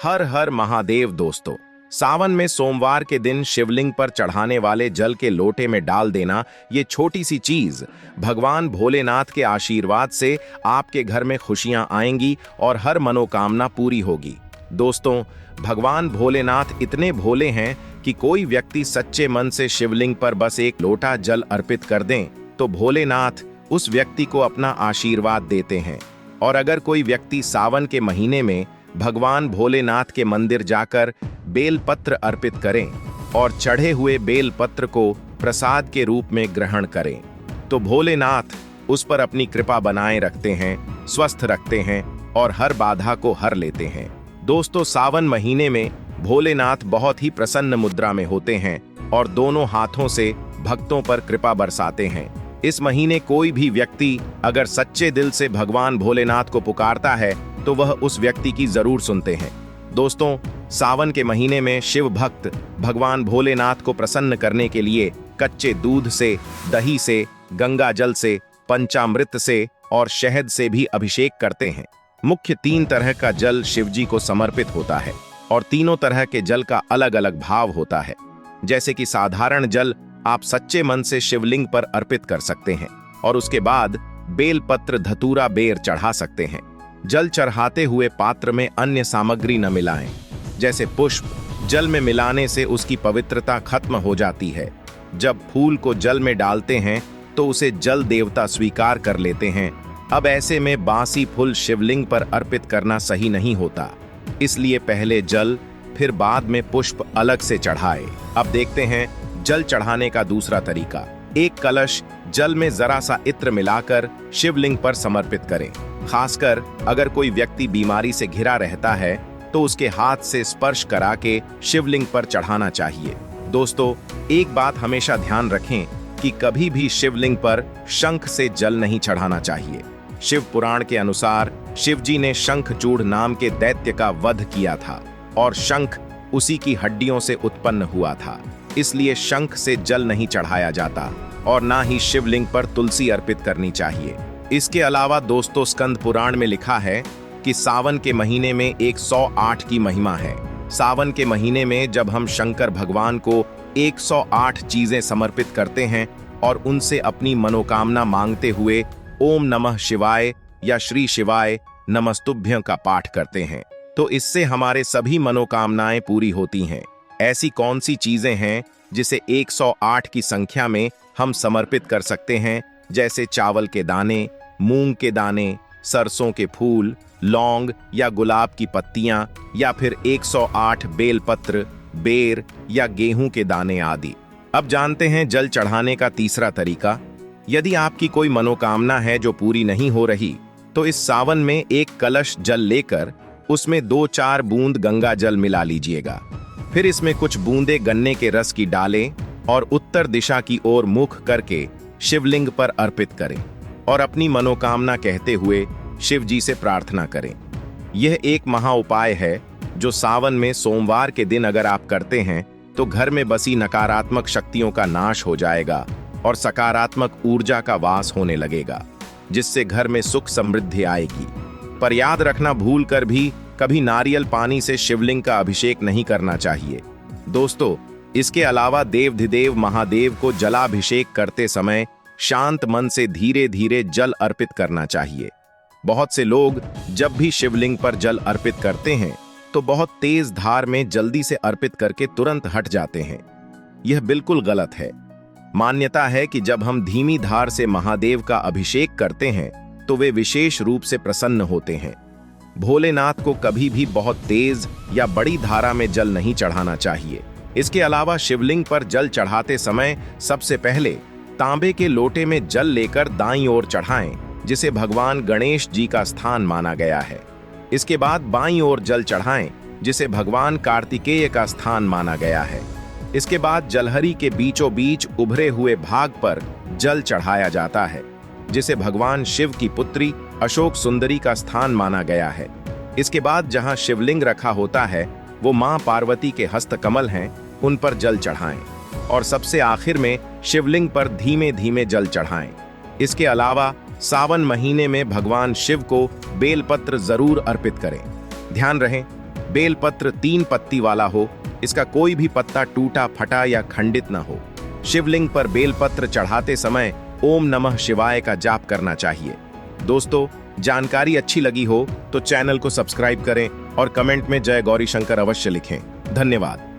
हर हर महादेव दोस्तों। सावन में सोमवार के दिन शिवलिंग पर चढ़ाने वाले जल के लोटे में डाल देना ये छोटी सी चीज भगवान भोलेनाथ के आशीर्वाद से आपके घर में खुशियां आएंगी और हर मनोकामना पूरी होगी। दोस्तों, भगवान भोलेनाथ इतने भोले हैं कि कोई व्यक्ति सच्चे मन से शिवलिंग पर बस एक लोटा जल अर्पित कर दें तो भोलेनाथ उस व्यक्ति को अपना आशीर्वाद देते हैं। और अगर कोई व्यक्ति सावन के महीने में भगवान भोलेनाथ के मंदिर जाकर बेल पत्र अर्पित करें और चढ़े हुए बेल पत्र को प्रसाद के रूप में ग्रहण करें तो भोलेनाथ उस पर अपनी कृपा बनाए रखते हैं, स्वस्थ रखते हैं और हर बाधा को हर लेते हैं। दोस्तों, सावन महीने में भोलेनाथ बहुत ही प्रसन्न मुद्रा में होते हैं और दोनों हाथों से भक्तों पर कृपा बरसाते हैं। इस महीने कोई भी व्यक्ति अगर सच्चे दिल से भगवान भोलेनाथ को पुकारता है तो वह उस व्यक्ति की जरूर सुनते हैं। दोस्तों, सावन के महीने में शिव भक्त भगवान भोलेनाथ को प्रसन्न करने के लिए कच्चे दूध से, दही से, गंगा जल से, पंचामृत से और शहद से भी अभिषेक करते हैं। मुख्य 3 तरह का जल शिवजी को समर्पित होता है और तीनों तरह के जल का अलग अलग भाव होता है। जैसे कि साधारण जल आप सच्चे मन से शिवलिंग पर अर्पित कर सकते हैं और उसके बाद बेल पत्र, धतूरा, बेर चढ़ा सकते हैं। जल चढ़ाते हुए पात्र में अन्य सामग्री न मिलाएं, जैसे पुष्प जल में मिलाने से उसकी पवित्रता खत्म हो जाती है। जब फूल को जल में डालते हैं तो उसे जल देवता स्वीकार कर लेते हैं। अब ऐसे में बासी फूल शिवलिंग पर अर्पित करना सही नहीं होता, इसलिए पहले जल फिर बाद में पुष्प अलग से चढ़ाए। अब देखते हैं जल चढ़ाने का दूसरा तरीका। एक कलश जल में जरा सा इत्र मिलाकर शिवलिंग पर समर्पित करें। खासकर अगर कोई व्यक्ति बीमारी से घिरा रहता है तो उसके हाथ से स्पर्श करा के शिवलिंग पर चढ़ाना चाहिए। दोस्तों, एक बात हमेशा ध्यान रखें कि कभी भी शिवलिंग पर शंख से जल नहीं चढ़ाना चाहिए। शिव पुराण के अनुसार शिवजी ने शंखचूड़ नाम के दैत्य का वध किया था और शंख उसी की हड्डियों से उत्पन्न हुआ था, इसलिए शंख से जल नहीं चढ़ाया जाता और ना ही शिवलिंग पर तुलसी अर्पित करनी चाहिए। इसके अलावा दोस्तों, स्कंद पुराण में लिखा है कि सावन के महीने में 108 की महिमा है। सावन के महीने में जब हम शंकर भगवान को 108 चीजें समर्पित करते हैं और उनसे अपनी मनोकामना मांगते हुए ओम नमः शिवाय या श्री शिवाय नमस्तुभ्यं का पाठ करते हैं तो इससे हमारे सभी मनोकामनाएं पूरी होती हैं। ऐसी कौन सी चीजें हैं जिसे 108 की संख्या में हम समर्पित कर सकते हैं, जैसे चावल के दाने, मूंग के दाने, सरसों के फूल, लौंग या गुलाब की पत्तियां या फिर 108 बेलपत्र, बेर या गेहूं के दाने आदि। अब जानते हैं जल चढ़ाने का तीसरा तरीका। यदि आपकी कोई मनोकामना है जो पूरी नहीं हो रही तो इस सावन में एक कलश जल लेकर उसमें 2-4 बूंद गंगा जल मिला लीजिएगा। फिर इसमें कुछ बूंदे गन्ने के रस की डालें और उत्तर दिशा की ओर मुख करके शिवलिंग पर अर्पित करें और अपनी मनोकामना कहते हुए शिव जी से प्रार्थना करें। यह एक महा उपाय है जो सावन में सोमवार के दिन अगर आप करते हैं तो घर में बसी नकारात्मक शक्तियों का नाश हो जाएगा और सकारात्मक ऊर्जा का वास होने लगेगा, जिससे घर में सुख समृद्धि आएगी। पर याद रखना, भूल कर भी कभी नारियल पानी से शिवलिंग का अभिषेक नहीं करना चाहिए। दोस्तों, इसके अलावा देवाधिदेव महादेव को जलाभिषेक करते समय शांत मन से धीरे धीरे जल अर्पित करना चाहिए। बहुत से लोग जब भी शिवलिंग पर जल अर्पित करते हैं तो बहुत तेज धार में जल्दी से अर्पित करके तुरंत हट जाते हैं। यह बिल्कुल गलत है। मान्यता है कि जब हम धीमी धार से महादेव का अभिषेक करते हैं तो वे विशेष रूप से प्रसन्न होते हैं। भोलेनाथ को कभी भी बहुत तेज या बड़ी धारा में जल नहीं चढ़ाना चाहिए। इसके अलावा शिवलिंग पर जल चढ़ाते समय सबसे पहले तांबे के लोटे में जल लेकर दाईं ओर चढ़ाएं, जिसे भगवान गणेश जी का स्थान माना गया है। इसके बाद बाईं ओर जल चढ़ाएं, जिसे भगवान कार्तिकेय का स्थान माना गया है। इसके बाद जलहरी के बीचों बीच उभरे हुए भाग पर जल चढ़ाया जाता है, जिसे भगवान शिव की पुत्री अशोक सुंदरी का स्थान माना गया है। इसके बाद जहां शिवलिंग रखा होता है वो मां पार्वती के हस्तकमल हैं, उन पर जल चढ़ाएं और सबसे आखिर में शिवलिंग पर धीमे धीमे जल चढ़ाएं। इसके अलावा सावन महीने में भगवान शिव को बेलपत्र जरूर अर्पित करें। ध्यान रहे, बेलपत्र 3 पत्ती वाला हो, इसका कोई भी पत्ता टूटा फटा या खंडित न हो। शिवलिंग पर बेलपत्र चढ़ाते समय ओम नमः शिवाय का जाप करना चाहिए। दोस्तों, जानकारी अच्छी लगी हो तो चैनल को सब्सक्राइब करें और कमेंट में जय गौरी शंकर अवश्य लिखें। धन्यवाद।